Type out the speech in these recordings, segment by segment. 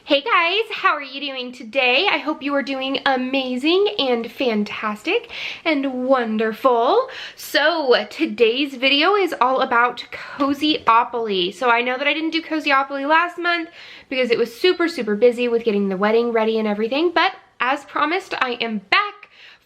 Hey guys, how are you doing today? I hope you are doing amazing and fantastic and wonderful. So today's video is all about Cozyopoly. So I know that I didn't do Cozyopoly last month because it was super busy with getting the wedding ready and everything, but as promised, I am back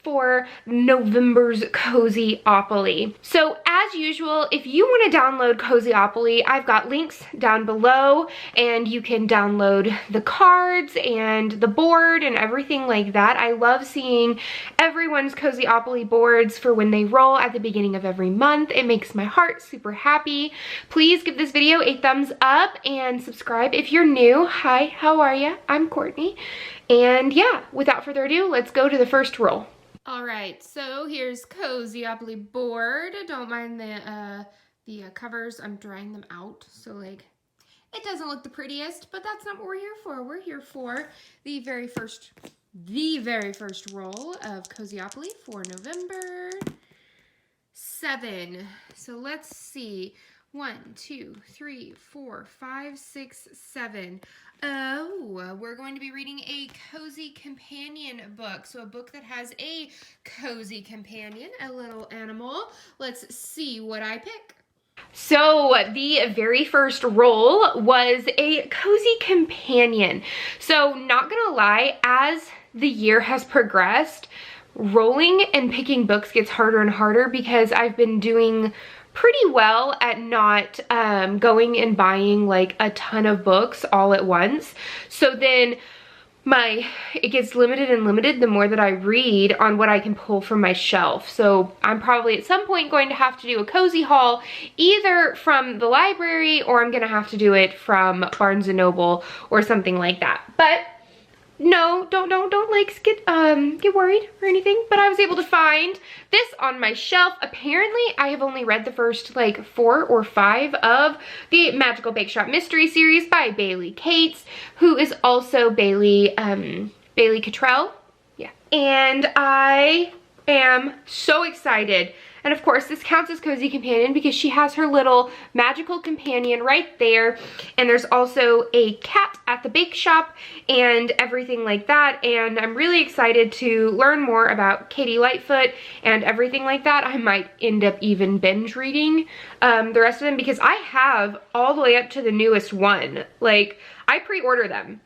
for November's Cozyopoly. So as usual, if you want to download Cozyopoly, I've got links down below and you can download the cards and the board and everything like that. I love seeing everyone's Cozyopoly boards for when they roll at the beginning of every month. It makes my heart super happy. Please give this video a thumbs up and subscribe if you're new. Hi, how are ya? I'm Courtney. And yeah, without further ado, let's go to the first roll. All right, so here's Cozyopoly board. Don't mind the covers. I'm drying them out, so like it doesn't look the prettiest, but that's not what we're here for. We're here for the very first roll of Cozyopoly for November 7. So let's see. 1, 2, 3, 4, 5, 6, 7. Oh, we're going to be reading a cozy companion book. So a book that has a cozy companion, a little animal. Let's see what I pick. So the very first roll was a cozy companion. So not gonna lie, as the year has progressed, rolling and picking books gets harder and harder because I've been doing pretty well at not going and buying like a ton of books all at once. So then it gets limited and limited the more that I read on what I can pull from my shelf. So I'm probably at some point going to have to do a cozy haul either from the library or I'm gonna have to do it from Barnes & Noble or something like that. But no, don't like get worried or anything, but I was able to find this on my shelf. Apparently, I have only read the first like 4 or 5 of the Magical Bake Shop Mystery Series by Bailey Cates, who is also Bailey Cottrell. Yeah. And I am so excited. And of course, this counts as Cozy Companion because she has her little magical companion right there. And there's also a cat at the bake shop and everything like that. And I'm really excited to learn more about Katie Lightfoot and everything like that. I might end up even binge reading the rest of them because I have all the way up to the newest one. Like, I pre-order them.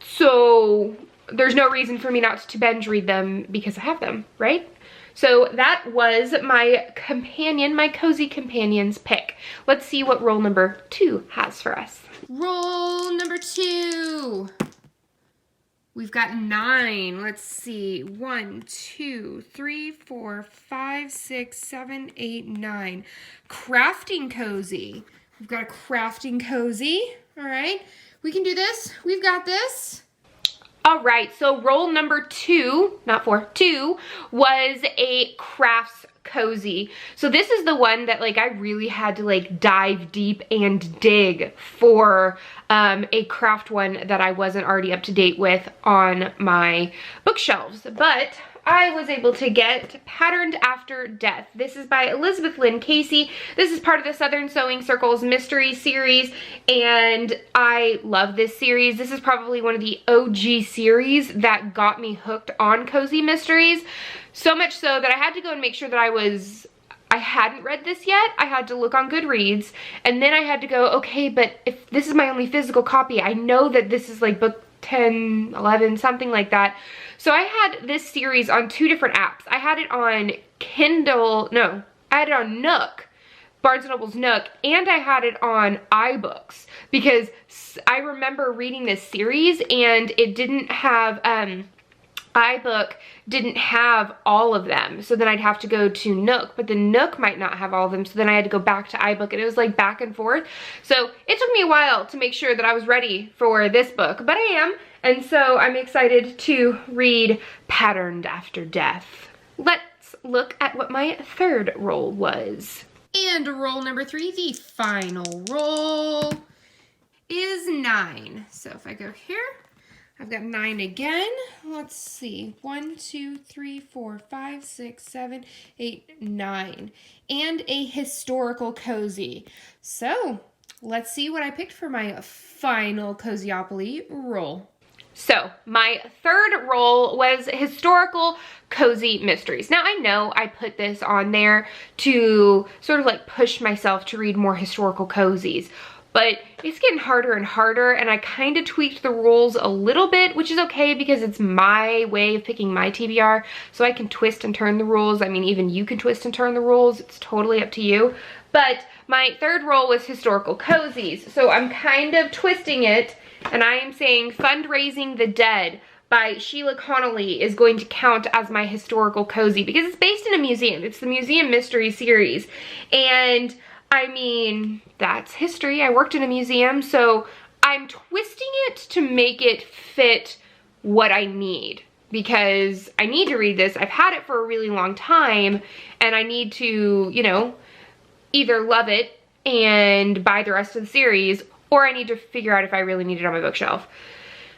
So there's no reason for me not to binge read them because I have them, right? So that was my companion, my cozy companion's pick. Let's see what roll number 2 has for us. Roll number 2. We've got 9. Let's see. 1, 2, 3, 4, 5, 6, 7, 8, 9. Crafting cozy. We've got a crafting cozy. All right. We can do this. We've got this. All right, so roll number 2, not 4, 2, was a crafts cozy. So this is the one that like I really had to like dive deep and dig for a craft one that I wasn't already up to date with on my bookshelves. But I was able to get Patterned After Death. This is by Elizabeth Lynn Casey. This is part of the Southern Sewing Circle's mystery series, and I love this series. This is probably one of the OG series that got me hooked on cozy mysteries. So much so that I had to go and make sure that I hadn't read this yet. I had to look on Goodreads, and then I had to go, okay, but if this is my only physical copy, I know that this is like book 10, 11, something like that. So I had this series on 2 different apps. I had it on I had it on Nook, Barnes & Noble's Nook, and I had it on iBooks because I remember reading this series and it didn't have, iBook didn't have all of them. So then I'd have to go to Nook, but the Nook might not have all of them. So then I had to go back to iBook and it was like back and forth. So it took me a while to make sure that I was ready for this book, but I am. And so I'm excited to read Patterned After Death. Let's look at what my 3rd roll was. And roll number 3, the final roll, is 9. So if I go here, I've got 9 again. Let's see. 1, 2, 3, 4, 5, 6, 7, 8, 9. And a historical cozy. So let's see what I picked for my final Cozyopoly roll. So, my third roll was historical cozy mysteries. Now, I know I put this on there to sort of like push myself to read more historical cozies, but it's getting harder and harder, and I kind of tweaked the rules a little bit, which is okay because it's my way of picking my TBR, so I can twist and turn the rules. I mean, even you can twist and turn the rules. It's totally up to you. But my third roll was historical cozies, so I'm kind of twisting it, and I am saying Fundraising the Dead by Sheila Connolly is going to count as my historical cozy because it's based in a museum. It's the Museum Mystery series, and I mean, that's history. I worked in a museum, so I'm twisting it to make it fit what I need because I need to read this. I've had it for a really long time, and I need to, you know, either love it and buy the rest of the series, or I need to figure out if I really need it on my bookshelf.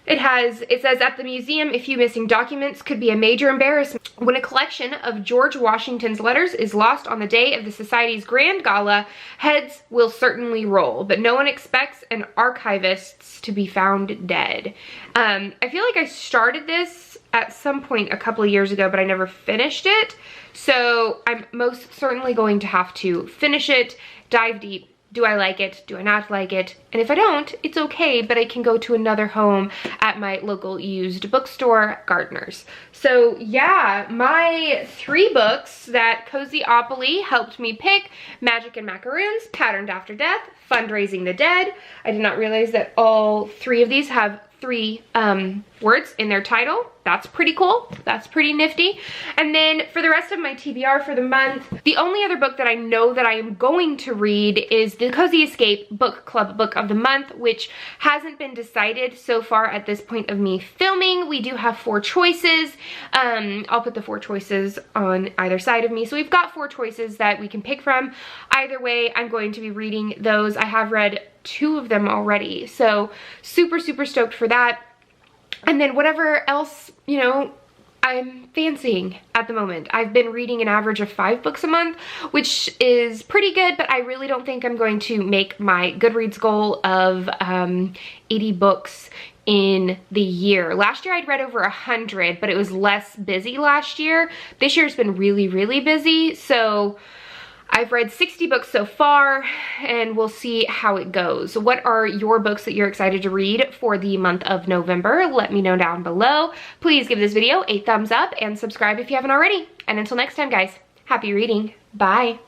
It says, at the museum, a few missing documents could be a major embarrassment. When a collection of George Washington's letters is lost on the day of the Society's grand gala, heads will certainly roll, but no one expects an archivist to be found dead. I feel like I started this at some point a couple of years ago, but I never finished it. So I'm most certainly going to have to finish it, dive deep. Do I like it? Do I not like it? And if I don't, it's okay, but I can go to another home at my local used bookstore, Gardner's. So yeah, my 3 books that Cozyopoly helped me pick: Magic and Macaroons, Patterned After Death, Fundraising the Dead. I did not realize that all 3 of these have 3 words in their title. That's pretty cool. That's pretty nifty. And then for the rest of my TBR for the month, the only other book that I know that I am going to read is the Cozy Escape Book Club Book of the Month, which hasn't been decided so far at this point of me filming. We do have 4 choices. I'll put the 4 choices on either side of me. So we've got 4 choices that we can pick from. Either way, I'm going to be reading those. I have read 2 of them already, so super, super stoked for that. And then whatever else, you know, I'm fancying at the moment. I've been reading an average of 5 books a month, which is pretty good, but I really don't think I'm going to make my Goodreads goal of 80 books in the year. Last year I'd read over 100, but it was less busy last year. This year's been really, really busy, so I've read 60 books so far, and we'll see how it goes. What are your books that you're excited to read for the month of November? Let me know down below. Please give this video a thumbs up and subscribe if you haven't already. And until next time, guys, happy reading. Bye.